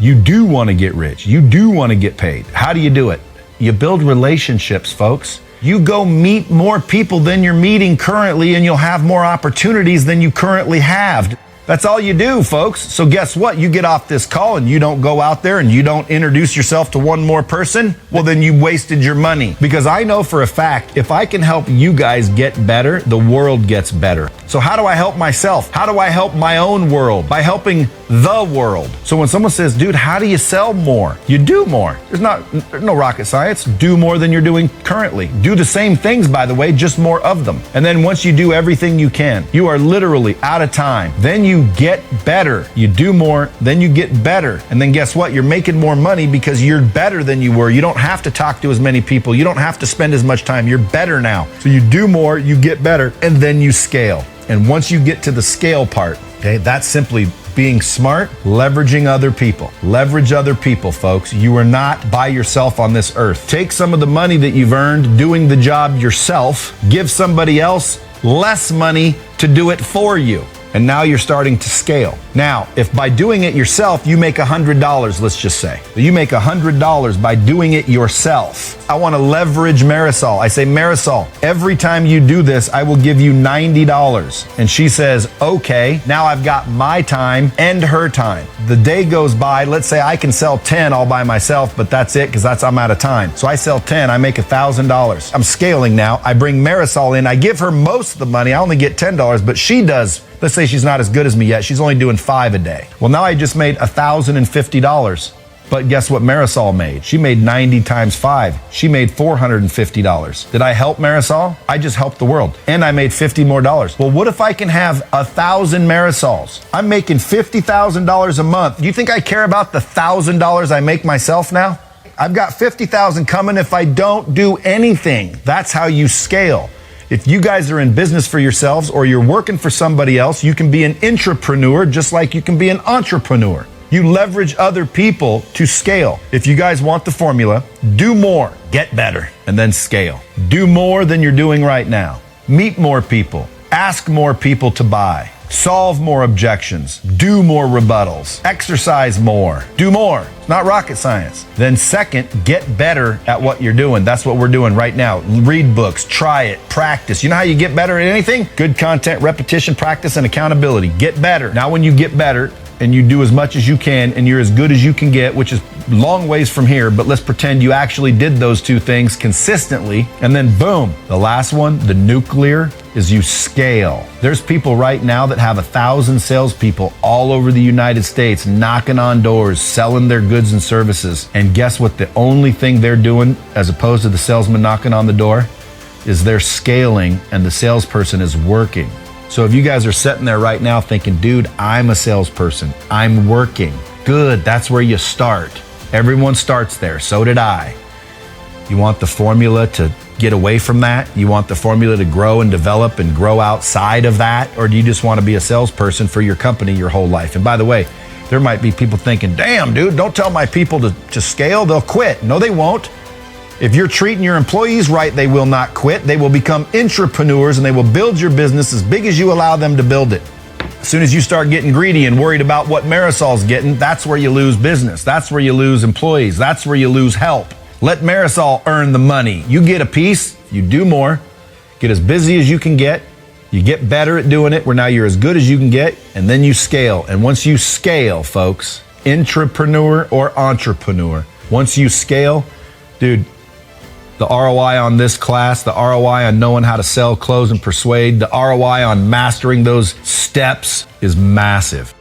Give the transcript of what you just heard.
You do want to get rich. You do want to get paid. How do you do it? You build relationships, folks. You go meet more people than you're meeting currently, and you'll have more opportunities than you currently have. That's all you do, folks. So guess what? You get off this call and you don't go out there and you don't introduce yourself to one more person. Well, then you wasted your money. Because I know for a fact, if I can help you guys get better, the world gets better. So how do I help myself? How do I help my own world? By helping the world. So when someone says, dude, how do you sell more? You do more. There's no rocket science. Do more than you're doing currently. Do the same things, by the way, just more of them. And then once you do everything you can, you are literally out of time. Then you get better. You do more, then you get better. And then guess what? You're making more money because you're better than you were. You don't have to talk to as many people. You don't have to spend as much time. You're better now. So you do more, you get better, and then you scale. And once you get to the scale part, okay, that's simply being smart, leveraging other people. Leverage other people, folks. You are not by yourself on this earth. Take some of the money that you've earned doing the job yourself, give somebody else less money to do it for you. And now you're starting to scale. Now, if by doing it yourself, you make $100, let's just say. You make $100 by doing it yourself. I want to leverage Marisol. I say, Marisol, every time you do this, I will give you $90. And she says, okay, now I've got my time and her time. The day goes by, let's say I can sell 10 all by myself, but that's it, because I'm out of time. So I sell 10, I make $1,000. I'm scaling now. I bring Marisol in, I give her most of the money. I only get $10, but she does. Let's say she's not as good as me yet. She's only doing 5 a day. Well, now I just made $1,050. But guess what Marisol made? She made 90 times 5. She made $450. Did I help Marisol? I just helped the world. And I made $50 more. Well, what if I can have 1,000 Marisols? I'm making $50,000 a month. Do you think I care about the $1,000 I make myself now? I've got $50,000 coming if I don't do anything. That's how you scale. If you guys are in business for yourselves or you're working for somebody else, you can be an intrapreneur just like you can be an entrepreneur. You leverage other people to scale. If you guys want the formula, do more, get better, and then scale. Do more than you're doing right now. Meet more people. Ask more people to buy. Solve more objections. Do more rebuttals. Exercise more. Do more. It's not rocket science. Then second, get better at what you're doing. That's what we're doing right now. Read books, try it, practice. You know how you get better at anything? Good content, repetition, practice, and accountability. Get better. Now when you get better, and you do as much as you can, and you're as good as you can get, which is long ways from here, but let's pretend you actually did those two things consistently, and then boom, the last one, the nuclear, is you scale. There's people right now that have 1,000 salespeople all over the United States knocking on doors, selling their goods and services, and guess what? The only thing they're doing, as opposed to the salesman knocking on the door, is they're scaling, and the salesperson is working. So if you guys are sitting there right now thinking, dude, I'm a salesperson, I'm working. Good, that's where you start. Everyone starts there, so did I. You want the formula to get away from that? You want the formula to grow and develop and grow outside of that? Or do you just want to be a salesperson for your company your whole life? And by the way, there might be people thinking, damn, dude, don't tell my people to scale, they'll quit. No, they won't. If you're treating your employees right, they will not quit. They will become intrapreneurs and they will build your business as big as you allow them to build it. As soon as you start getting greedy and worried about what Marisol's getting, that's where you lose business. That's where you lose employees. That's where you lose help. Let Marisol earn the money. You get a piece, you do more, get as busy as you can get, you get better at doing it where now you're as good as you can get, and then you scale. And once you scale, folks, intrapreneur or entrepreneur, once you scale, dude, the ROI on this class, the ROI on knowing how to sell, close, and persuade, the ROI on mastering those steps is massive.